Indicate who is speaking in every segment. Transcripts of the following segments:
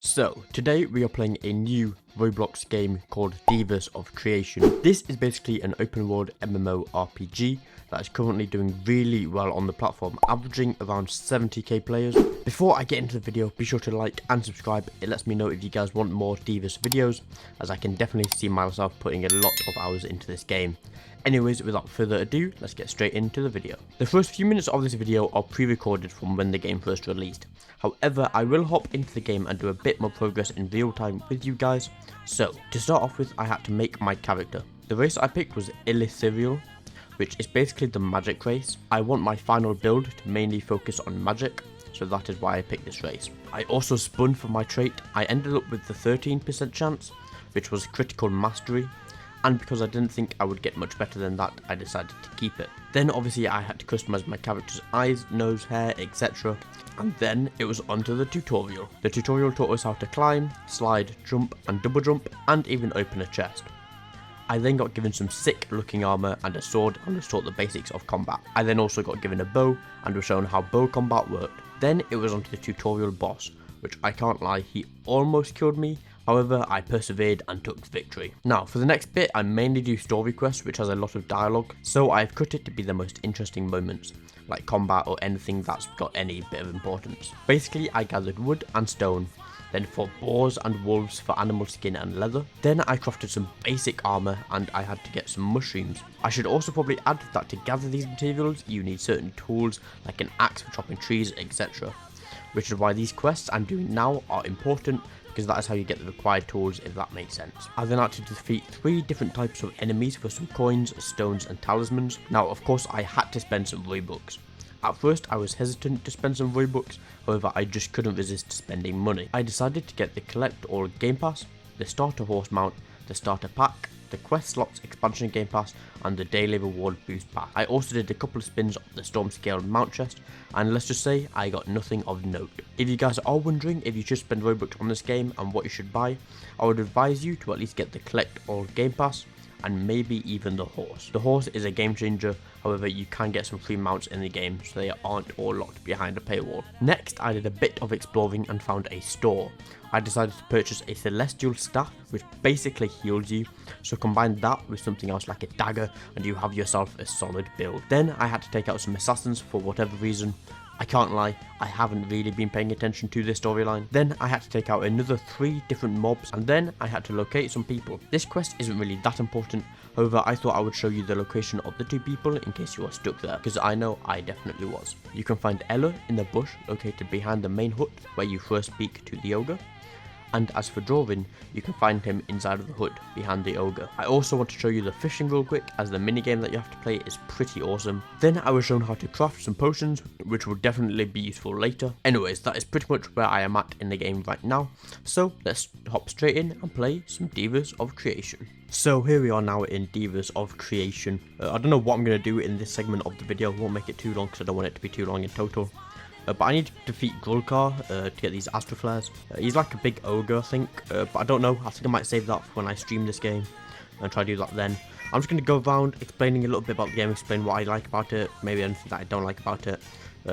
Speaker 1: So, today we are playing a new Roblox game called Devas of Creation. This is basically an open world MMO RPG that is currently doing really well on the platform, averaging around 70k players. Before I get into the video, be sure to like and subscribe. It lets me know if you guys want more Devas videos, as I can definitely see myself putting a lot of hours into this game. Anyways, without further ado, let's get straight into the video. The first few minutes of this video are pre-recorded from when the game first released. However, I will hop into the game and do a bit more progress in real time with you guys. So, to start off with, I had to make my character. The race I picked was Ethereal, which is basically the magic race. I want my final build to mainly focus on magic, so that is why I picked this race. I also spun for my trait. I ended up with the 13% chance, which was critical mastery. And because I didn't think I would get much better than that, I decided to keep it. Then obviously I had to customize my character's eyes, nose, hair, etc. And then it was onto the tutorial. The tutorial taught us how to climb, slide, jump and double jump, and even open a chest. I then got given some sick looking armor and a sword and was taught the basics of combat. I then also got given a bow and was shown how bow combat worked. Then it was onto the tutorial boss, which I can't lie, he almost killed me. However, I persevered and took victory. Now, for the next bit, I mainly do story quests, which has a lot of dialogue, so I've cut it to be the most interesting moments, like combat or anything that's got any bit of importance. Basically, I gathered wood and stone, then fought boars and wolves for animal skin and leather. Then I crafted some basic armor and I had to get some mushrooms. I should also probably add that to gather these materials, you need certain tools like an axe for chopping trees, etc. Which is why these quests I'm doing now are important, because that is how you get the required tools, if that makes sense. I then had to defeat 3 different types of enemies for some coins, stones and talismans. Now of course I had to spend some Robux. At first I was hesitant to spend some Robux, however I just couldn't resist spending money. I decided to get the collect all game pass, the starter horse mount, the starter pack, the quest slots expansion game pass and the daily reward boost pack. I also did a couple of spins of the storm scale mount chest, and let's just say I got nothing of note. If you guys are wondering if you should spend Robux on this game and what you should buy, I would advise you to at least get the collect all game pass and maybe even the horse. The horse is a game changer, however you can get some free mounts in the game, so they aren't all locked behind a paywall. Next I did a bit of exploring and found a store. I decided to purchase a celestial staff which basically heals you, so combine that with something else like a dagger and you have yourself a solid build. Then I had to take out some assassins for whatever reason. I can't lie, I haven't really been paying attention to this storyline. Then I had to take out another 3 different mobs, and then I had to locate some people. This quest isn't really that important, however I thought I would show you the location of the 2 people in case you are stuck there, because I know I definitely was. You can find Ella in the bush located behind the main hut where you first speak to the ogre. And as for Drawin, you can find him inside of the hut behind the ogre. I also want to show you the fishing real quick, as the minigame that you have to play is pretty awesome. Then I was shown how to craft some potions, which will definitely be useful later. Anyways, that is pretty much where I am at in the game right now, so let's hop straight in and play some Devas of Creation. So here we are now in Devas of Creation. I don't know what I'm going to do in this segment of the video, I won't make it too long because I don't want it to be too long in total. But I need to defeat Gulkar to get these Astro Flares. He's like a big ogre, I think, but I don't know. I think I might save that for when I stream this game and try to do that then. I'm just going to go around explaining a little bit about the game, explain what I like about it, maybe anything that I don't like about it.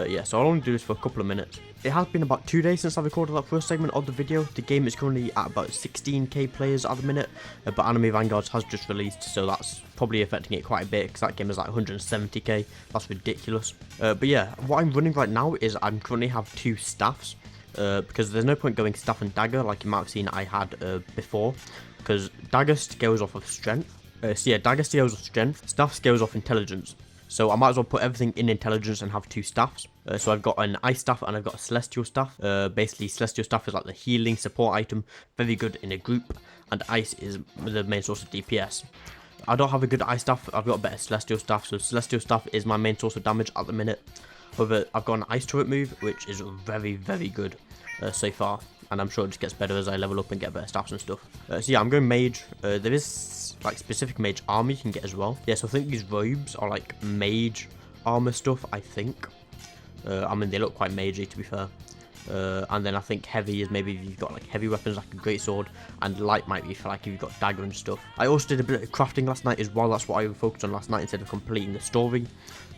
Speaker 1: Yeah, so I'll only do this for a couple of minutes. It has been about 2 days since I recorded that first segment of the video. The game is currently at about 16k players at the minute, but Anime Vanguards has just released, so that's probably affecting it quite a bit, because that game is like 170k. That's ridiculous. But yeah, what I'm running right now is I currently have 2 staffs, because there's no point going staff and dagger like you might have seen I had before, because dagger scales off of strength. So yeah, dagger scales off strength, staff scales off intelligence. So I might as well put everything in intelligence and have 2 staffs. So I've got an ice staff and I've got a celestial staff. Basically celestial staff is like the healing support item, very good in a group, and ice is the main source of DPS. I don't have a good ice staff, I've got a better celestial staff, so celestial staff is my main source of damage at the minute. However, I've got an ice turret move, which is very good so far, and I'm sure it just gets better as I level up and get better staffs and stuff. So yeah, I'm going mage. There is like specific mage armor you can get as well. Yeah, so I think these robes are like mage armor stuff, I think. I mean, they look quite magey to be fair. And then I think heavy is maybe if you've got like heavy weapons like a great sword, and light might be for like if you've got dagger and stuff. I also did a bit of crafting last night as well. That's what I focused on last night instead of completing the story.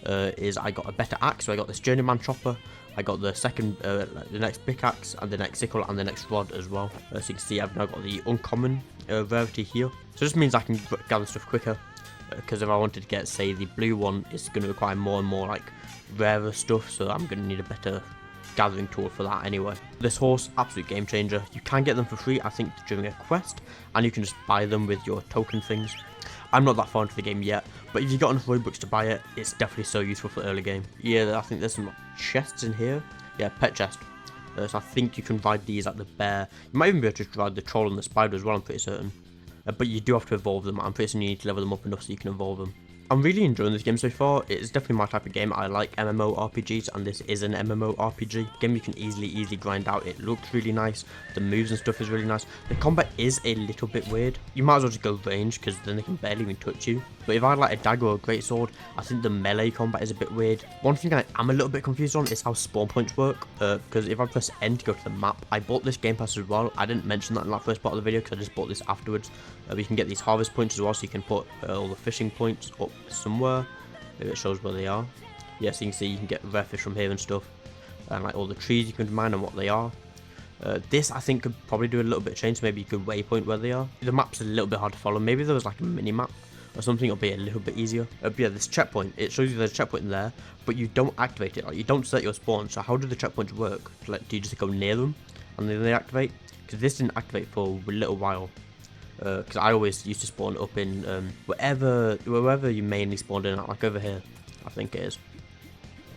Speaker 1: Is I got a better axe, so I got this journeyman chopper. I got the second, the next pickaxe, and the next sickle, and the next rod as well. So you can see I've now got the uncommon rarity here. So this means I can gather stuff quicker, because if I wanted to get, say, the blue one, it's going to require more and more like rarer stuff, so I'm going to need a better gathering tool for that anyway. This horse, absolute game changer. You can get them for free, I think, during a quest, and you can just buy them with your token things. I'm not that far into the game yet, but if you got enough Robux to buy it, it's definitely so useful for early game. Yeah, I think there's some chests in here. Yeah, pet chest. So I think you can ride these like the bear. You might even be able to ride the troll and the spider as well, I'm pretty certain. But you do have to evolve them. I'm pretty certain you need to level them up enough so you can evolve them. I'm really enjoying this game so far. It's definitely my type of game. I like MMO RPGs, and this is an MMO RPG. Game you can easily grind out. It looks really nice. The moves and stuff is really nice. The combat is a little bit weird. You might as well just go range, because then they can barely even touch you. But if I had like a dagger or a greatsword, I think the melee combat is a bit weird. One thing I am a little bit confused on is how spawn points work. Because if I press N to go to the map, I bought this game pass as well. I didn't mention that in that first part of the video, because I just bought this afterwards. You can get these harvest points as well, so you can put all the fishing points up somewhere. Maybe it shows where they are. Yeah, so you can see you can get rare fish from here and stuff. And like all the trees you can mine and what they are. This I think could probably do a little bit of change, so maybe you could waypoint where they are. The map's a little bit hard to follow. Maybe there was like a mini map or something, it'll be a little bit easier. But yeah, this checkpoint, it shows you there's a checkpoint there, but you don't activate it. Like, you don't set your spawn. So how do the checkpoints work? Like, do you just go near them and then they activate? Because this didn't activate for a little while. Because I always used to spawn up in wherever you mainly spawned in, like over here, I think it is.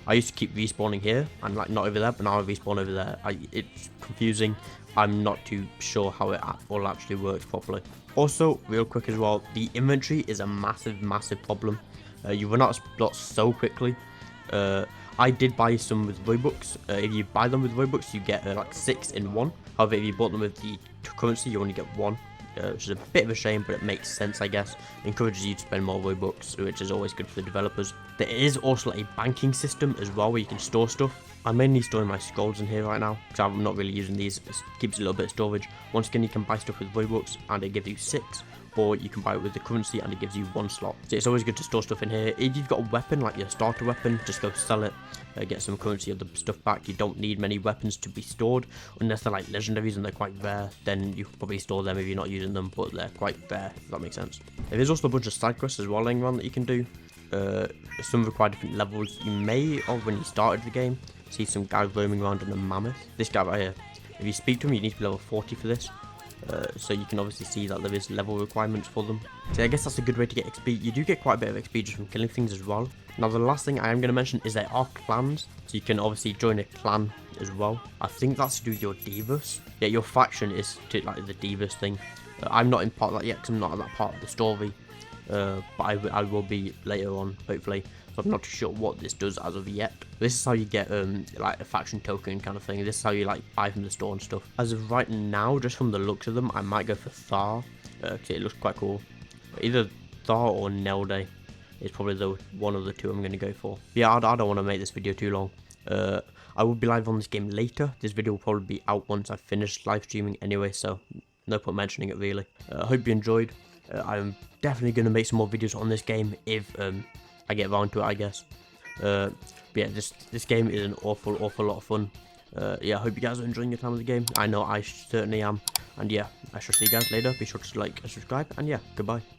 Speaker 1: I used to keep respawning here and like not over there, but now I respawn over there. It's confusing. I'm not too sure how it all actually works properly. Also, real quick as well, the inventory is a massive problem. You run out of slots so quickly. I did buy some with Robux. If you buy them with Robux, you get like 6 in 1. However, if you bought them with the currency, you only get 1. Which is a bit of a shame, but it makes sense, I guess. It encourages you to spend more Robux, which is always good for the developers. There is also a banking system as well, where you can store stuff. I'm mainly storing my scrolls in here right now, because I'm not really using these. It keeps a little bit of storage. Once again, you can buy stuff with Robux, and it gives you 6. Or you can buy it with the currency and it gives you 1 slot. So it's always good to store stuff in here. If you've got a weapon, like your starter weapon, just go sell it, get some currency of the stuff back. You don't need many weapons to be stored, unless they're like legendaries and they're quite rare. Then you can probably store them if you're not using them, but they're quite rare, if that makes sense. There's also a bunch of side quests as well laying around that you can do. Some require different levels. You may, or when you started the game, see some guy roaming around on a mammoth. This guy right here. If you speak to him, you need to be level 40 for this. So you can obviously see that there is level requirements for them. So I guess that's a good way to get XP. You do get quite a bit of XP just from killing things as well. Now the last thing I am going to mention is there are clans. So you can obviously join a clan as well. I think that's to do with your Devas. Yeah, your faction is to like the Devas thing. I'm not in part of that yet because I'm not at that part of the story. But I will be later on, hopefully. So I'm not too sure what this does as of yet. This is how you get like a faction token kind of thing. This is how you like buy from the store and stuff. As of right now, just from the looks of them, I might go for Thar. Cause it looks quite cool. But either Thar or Nelde is probably the one of the two I'm going to go for. Yeah, I don't want to make this video too long. I will be live on this game later. This video will probably be out once I've finished live streaming anyway, so no point mentioning it really. I hope you enjoyed. I'm definitely going to make some more videos on this game if I get around to it, I guess. But yeah, this game is an awful lot of fun. Yeah, I hope you guys are enjoying your time with the game. I know I certainly am. And yeah, I shall see you guys later. Be sure to like and subscribe. And yeah, goodbye.